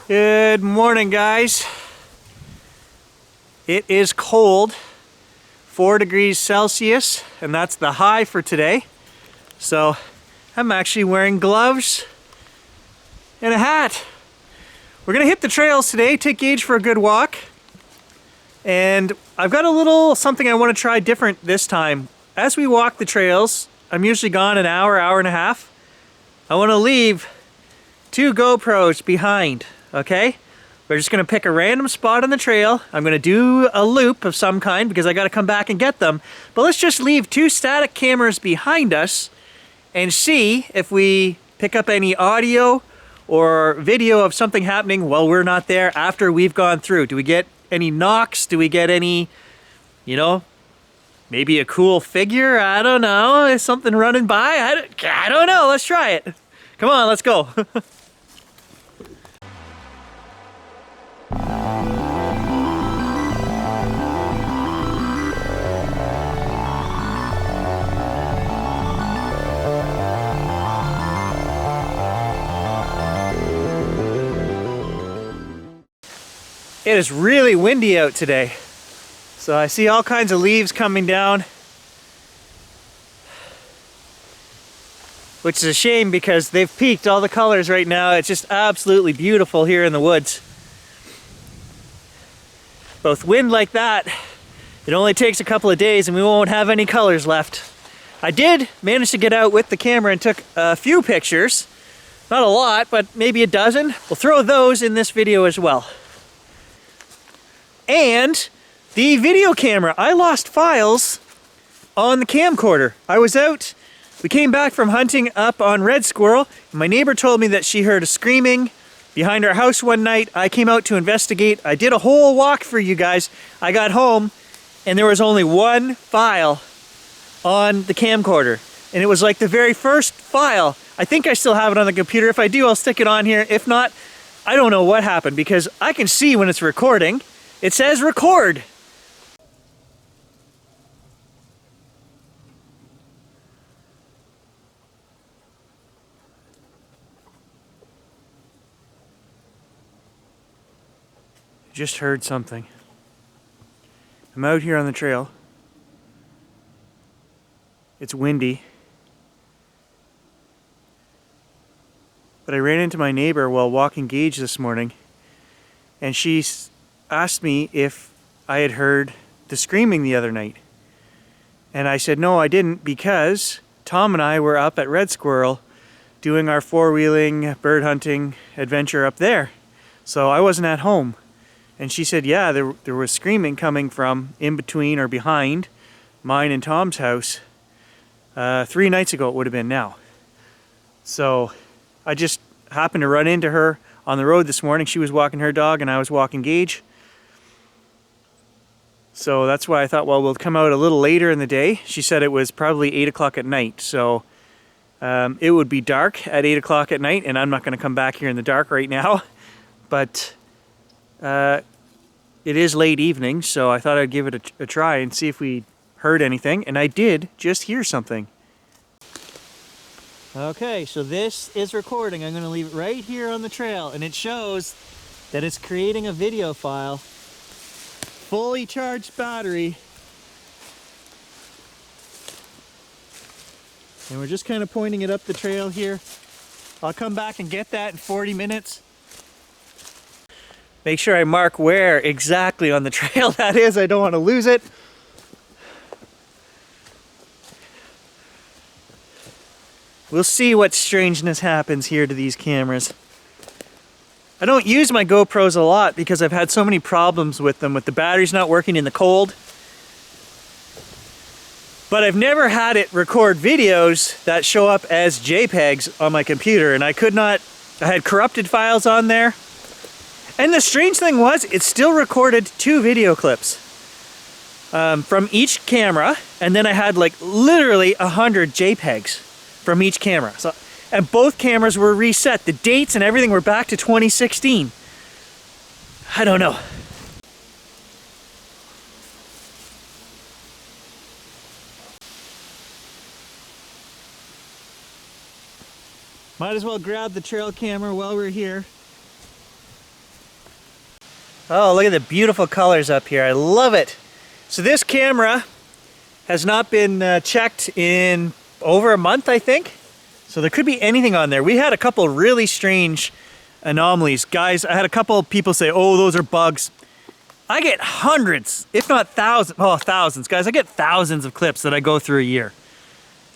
Good morning, guys. It is cold, 4 degrees Celsius, and that's the high for today. So I'm actually wearing gloves and a hat. We're gonna hit the trails today, take Gage for a good walk. And I've got a little something I want to try different this time. As we walk the trails, I'm usually gone an hour, hour and a half. I want to leave 2 GoPros behind. Okay, we're just gonna pick a random spot on the trail. I'm gonna do a loop of some kind because I gotta come back and get them. But let's just leave 2 static cameras behind us and see if we pick up any audio or video of something happening while we're not there after we've gone through. Do we get any knocks? Do we get any, maybe a cool figure? I don't know. Is something running by? I don't know. Let's try it. Come on, let's go. It is really windy out today. So I see all kinds of leaves coming down. Which is a shame because they've peaked all the colors right now. It's just absolutely beautiful here in the woods. Both wind like that, it only takes a couple of days and we won't have any colors left. I did manage to get out with the camera and took a few pictures. Not a lot, but maybe a dozen. We'll throw those in this video as well. And the video camera, I lost files on the camcorder. I was out, we came back from hunting up on red squirrel, and my neighbor told me that she heard a screaming behind our house one night. I came out to investigate. I did a whole walk for you guys. I got home and there was only 1 file on the camcorder. And it was like the very first file. I think I still have it on the computer. If I do, I'll stick it on here. If not, I don't know what happened because I can see when it's recording. It says record. Just heard something. I'm out here on the trail. It's windy. But I ran into my neighbor while walking Gage this morning, and she asked me if I had heard the screaming the other night. And I said, no, I didn't, because Tom and I were up at Red Squirrel doing our 4-wheeling bird hunting adventure up there. So I wasn't at home. And she said, yeah, there was screaming coming from in between or behind mine and Tom's house 3 nights ago it would have been now. So I just happened to run into her on the road this morning. She was walking her dog and I was walking Gage. So that's why I thought, well, we'll come out a little later in the day. She said it was probably 8 o'clock at night. So it would be dark at 8 o'clock at night, and I'm not going to come back here in the dark right now. But it is late evening, so I thought I'd give it a try and see if we heard anything. And I did just hear something. Okay, so this is recording. I'm going to leave it right here on the trail, and it shows that it's creating a video file. Fully charged battery. And we're just kind of pointing it up the trail here. I'll come back and get that in 40 minutes. Make sure I mark where exactly on the trail that is. I don't want to lose it. We'll see what strangeness happens here to these cameras. I don't use my GoPros a lot because I've had so many problems with them, with the batteries not working in the cold. But I've never had it record videos that show up as JPEGs on my computer, and I had corrupted files on there. And the strange thing was, it still recorded 2 video clips from each camera, and then I had like literally 100 JPEGs from each camera. And both cameras were reset. The dates and everything were back to 2016. I don't know. Might as well grab the trail camera while we're here. Oh, look at the beautiful colors up here. I love it. So this camera has not been checked in over a month, I think. So there could be anything on there. We had a couple really strange anomalies. Guys, I had a couple people say, oh, those are bugs. I get hundreds, if not thousands, oh, thousands. Guys, I get thousands of clips that I go through a year.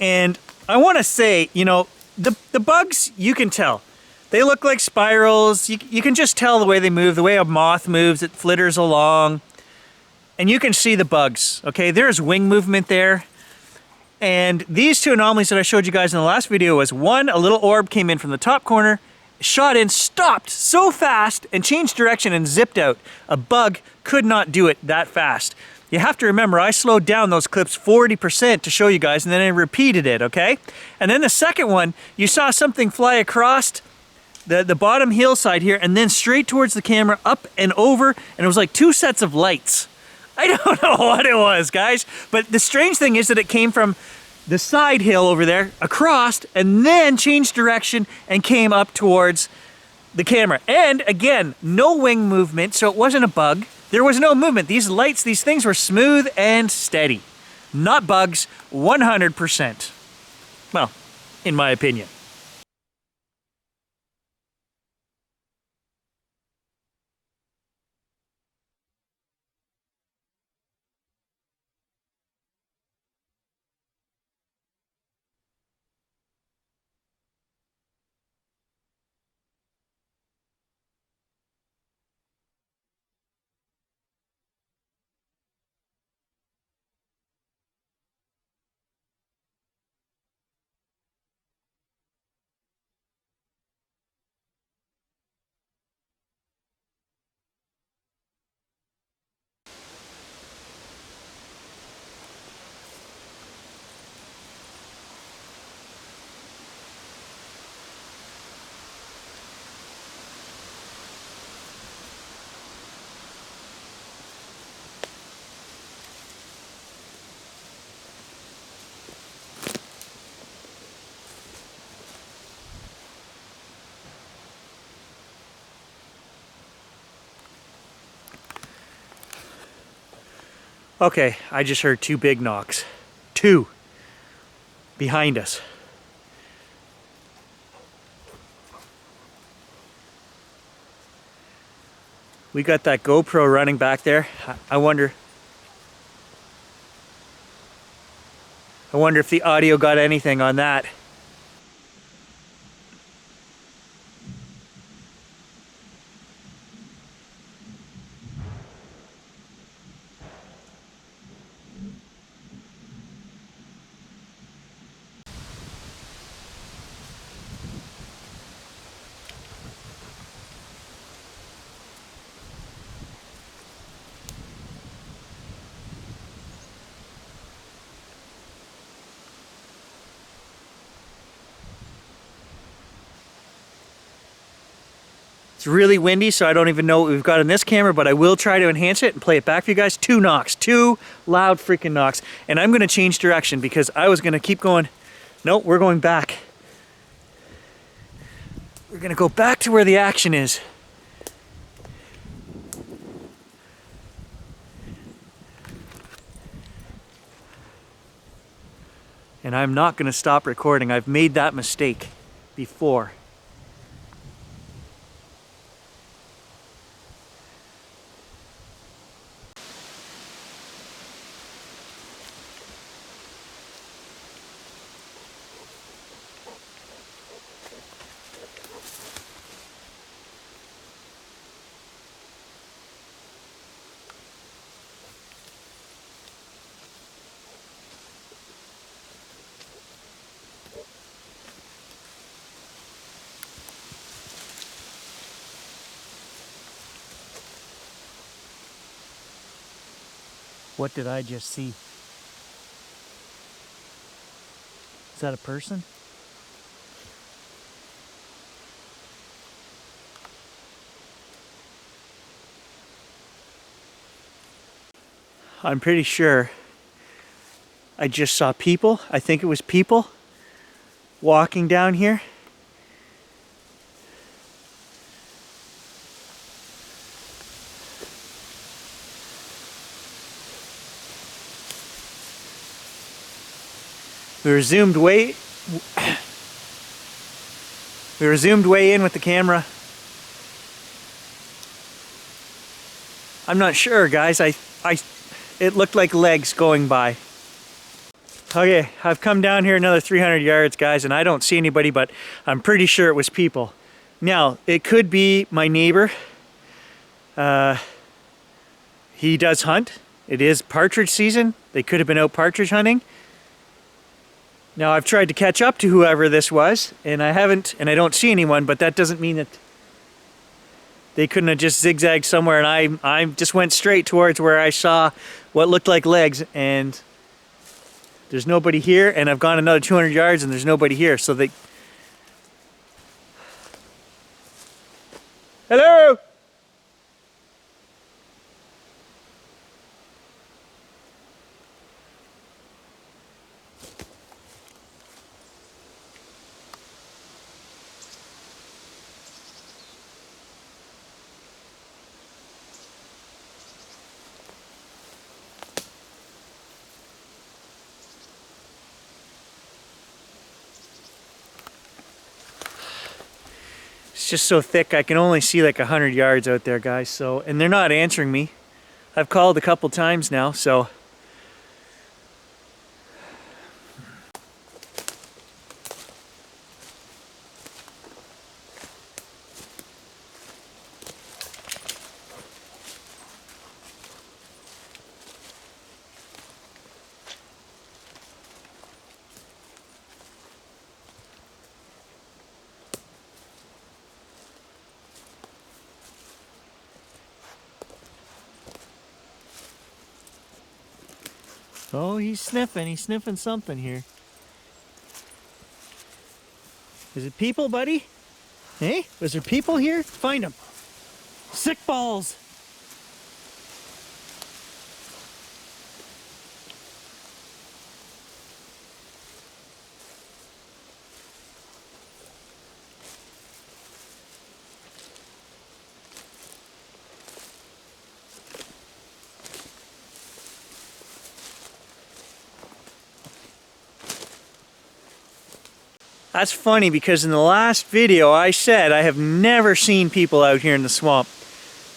And I want to say, you know, the bugs, you can tell. They look like spirals. You can just tell the way they move, the way a moth moves, it flitters along. And you can see the bugs, okay? There's wing movement there. And these two anomalies that I showed you guys in the last video was one, a little orb came in from the top corner, shot in, stopped so fast, and changed direction and zipped out. A bug could not do it that fast. You have to remember, I slowed down those clips 40% to show you guys, and then I repeated it, okay? And then the second one, you saw something fly across the bottom hillside here, and then straight towards the camera, up and over, and it was like two sets of lights. I don't know what it was, guys, but the strange thing is that it came from the side hill over there, across, and then changed direction and came up towards the camera. And again, no wing movement, so it wasn't a bug. There was no movement. These lights, these things were smooth and steady. Not bugs, 100%. Well, in my opinion. Okay, I just heard two big knocks. Two. Behind us. We got that GoPro running back there. I wonder if the audio got anything on that. It's really windy, so I don't even know what we've got in this camera, but I will try to enhance it and play it back for you guys. Two knocks, two loud freaking knocks. And I'm gonna change direction because I was gonna keep going. No, we're going back. We're gonna go back to where the action is. And I'm not gonna stop recording. I've made that mistake before. What did I just see? Is that a person? I'm pretty sure I just saw people. I think it was people walking down here. We were zoomed way in with the camera. I'm not sure, guys. It looked like legs going by. Okay, I've come down here another 300 yards, guys, and I don't see anybody, but I'm pretty sure it was people. Now, it could be my neighbor. He does hunt. It is partridge season. They could have been out partridge hunting. Now, I've tried to catch up to whoever this was, and I haven't, and I don't see anyone, but that doesn't mean that they couldn't have just zigzagged somewhere, and I just went straight towards where I saw what looked like legs, and there's nobody here, and I've gone another 200 yards and there's nobody here, so they... Hello? It's just so thick, I can only see like 100 yards out there, guys. So, and they're not answering me. I've called a couple times now, so. Oh, he's sniffing something here. Is it people, buddy? Hey, was there people here? Find them. Sick balls. That's funny because in the last video I said I have never seen people out here in the swamp.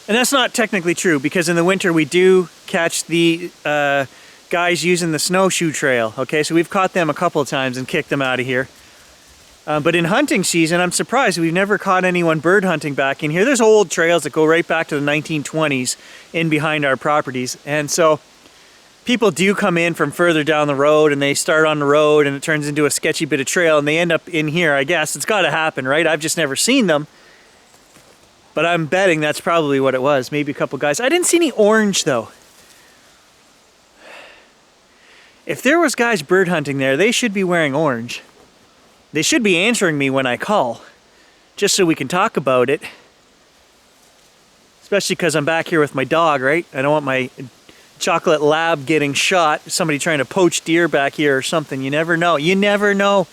And that's not technically true because in the winter we do catch the guys using the snowshoe trail. Okay, so we've caught them a couple of times and kicked them out of here. But in hunting season, I'm surprised we've never caught anyone bird hunting back in here. There's old trails that go right back to the 1920s in behind our properties. And so people do come in from further down the road and they start on the road and it turns into a sketchy bit of trail and they end up in here, I guess. It's got to happen, right? I've just never seen them. But I'm betting that's probably what it was. Maybe a couple guys. I didn't see any orange though. If there was guys bird hunting there, they should be wearing orange. They should be answering me when I call, just so we can talk about it. Especially because I'm back here with my dog, right? I don't want my chocolate lab getting shot, somebody trying to poach deer back here or something. You never know. You never know.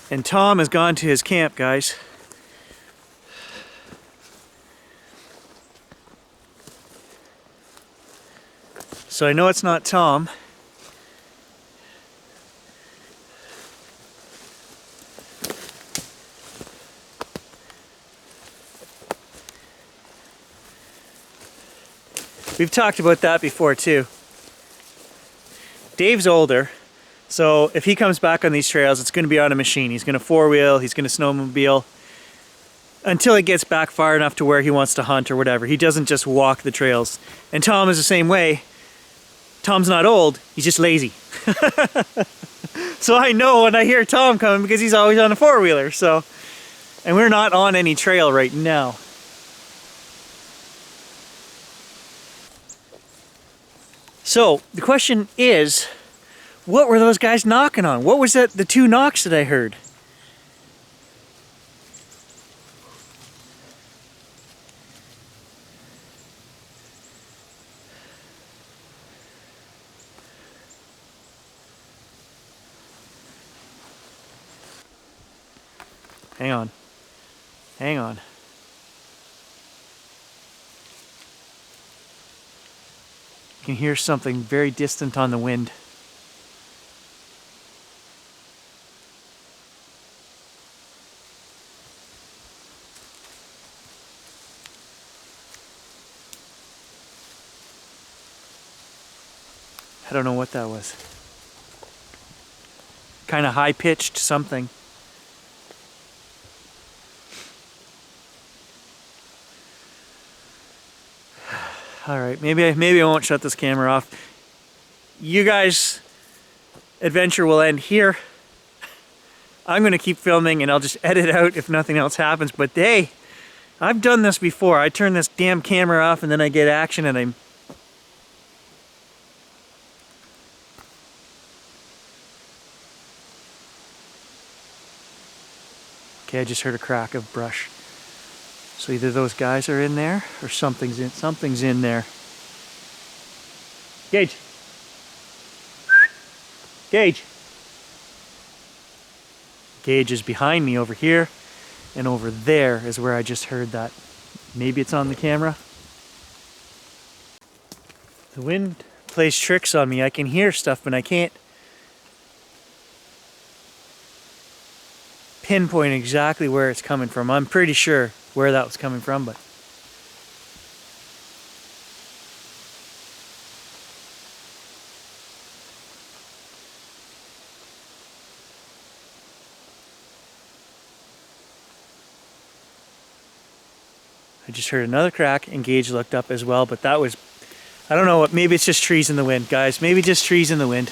And Tom has gone to his camp, guys. So I know it's not Tom. We've talked about that before too. Dave's older. So if he comes back on these trails, it's going to be on a machine. He's going to four-wheel, he's going to snowmobile until he gets back far enough to where he wants to hunt or whatever. He doesn't just walk the trails. And Tom is the same way. Tom's not old, he's just lazy. So I know when I hear Tom coming because he's always on a four-wheeler. So, and we're not on any trail right now. So the question is, What were those guys knocking on? What was that, the two knocks that I heard? Hang on. Hang on. You can hear something very distant on the wind. I don't know what that was. Kind of high-pitched something. All right, maybe I won't shut this camera off. You guys' adventure will end here. I'm gonna keep filming and I'll just edit out if nothing else happens. But hey, I've done this before. I turn this damn camera off and then I get action and I'm... Okay, I just heard a crack of brush. So either those guys are in there or something's in there. Gage. Gage. Gage is behind me over here, and over there is where I just heard that. Maybe it's on the camera. The wind plays tricks on me. I can hear stuff, but I can't pinpoint exactly where it's coming from. I'm pretty sure where that was coming from, but I just heard another crack and Gage looked up as well, but that was, I don't know what, maybe it's just trees in the wind, guys. Maybe just trees in the wind.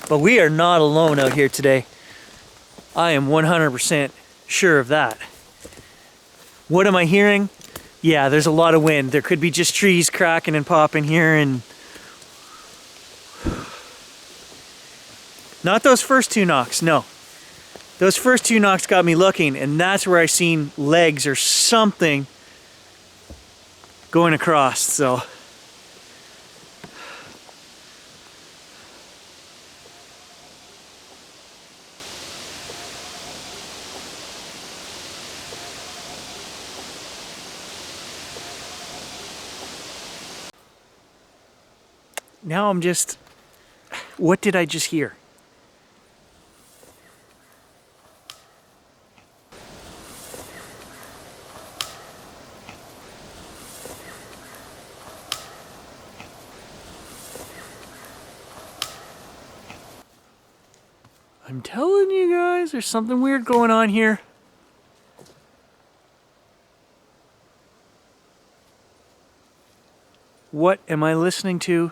But we are not alone out here today. I am 100% sure of that. What am I hearing? Yeah, there's a lot of wind. There could be just trees cracking and popping here and... Not those first two knocks, no. Those first two knocks got me looking, and that's where I seen legs or something going across, so... Now I'm just... What did I just hear? I'm telling you guys, there's something weird going on here. What am I listening to?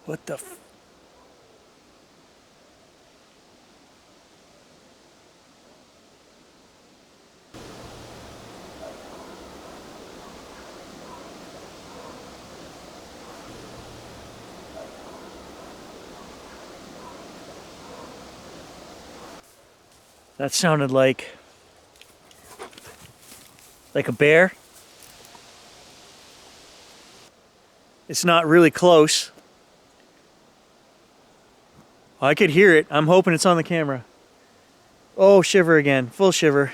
What the f... That sounded like a bear. It's not really close. I could hear it. I'm hoping it's on the camera. Oh, shiver again. Full shiver.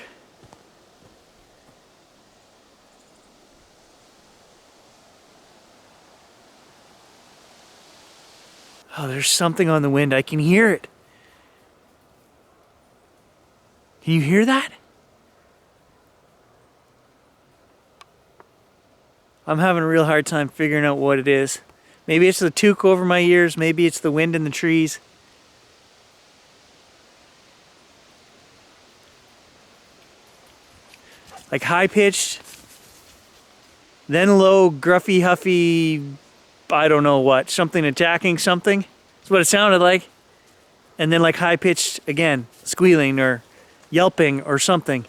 Oh, there's something on the wind. I can hear it. Can you hear that? I'm having a real hard time figuring out what it is. Maybe it's the toque over my ears. Maybe it's the wind in the trees. Like high-pitched, then low, gruffy, huffy, I don't know what, something attacking something. That's what it sounded like. And then like high-pitched again, squealing or yelping or something.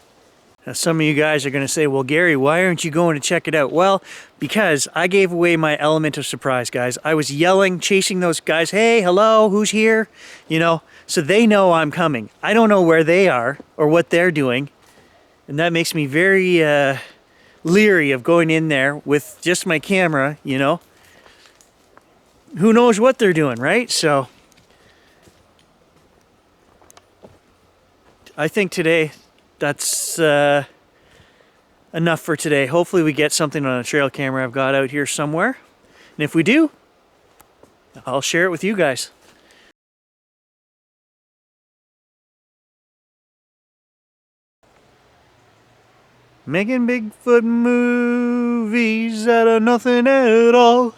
Now, some of you guys are going to say, well, Gary, why aren't you going to check it out? Well, because I gave away my element of surprise, guys. I was yelling, chasing those guys. Hey, hello, who's here? You know, so they know I'm coming. I don't know where they are or what they're doing. And that makes me very leery of going in there with just my camera, you know. Who knows what they're doing, right? So I think today that's enough for today. Hopefully we get something on a trail camera I've got out here somewhere. And if we do, I'll share it with you guys. Making Bigfoot movies out of nothing at all.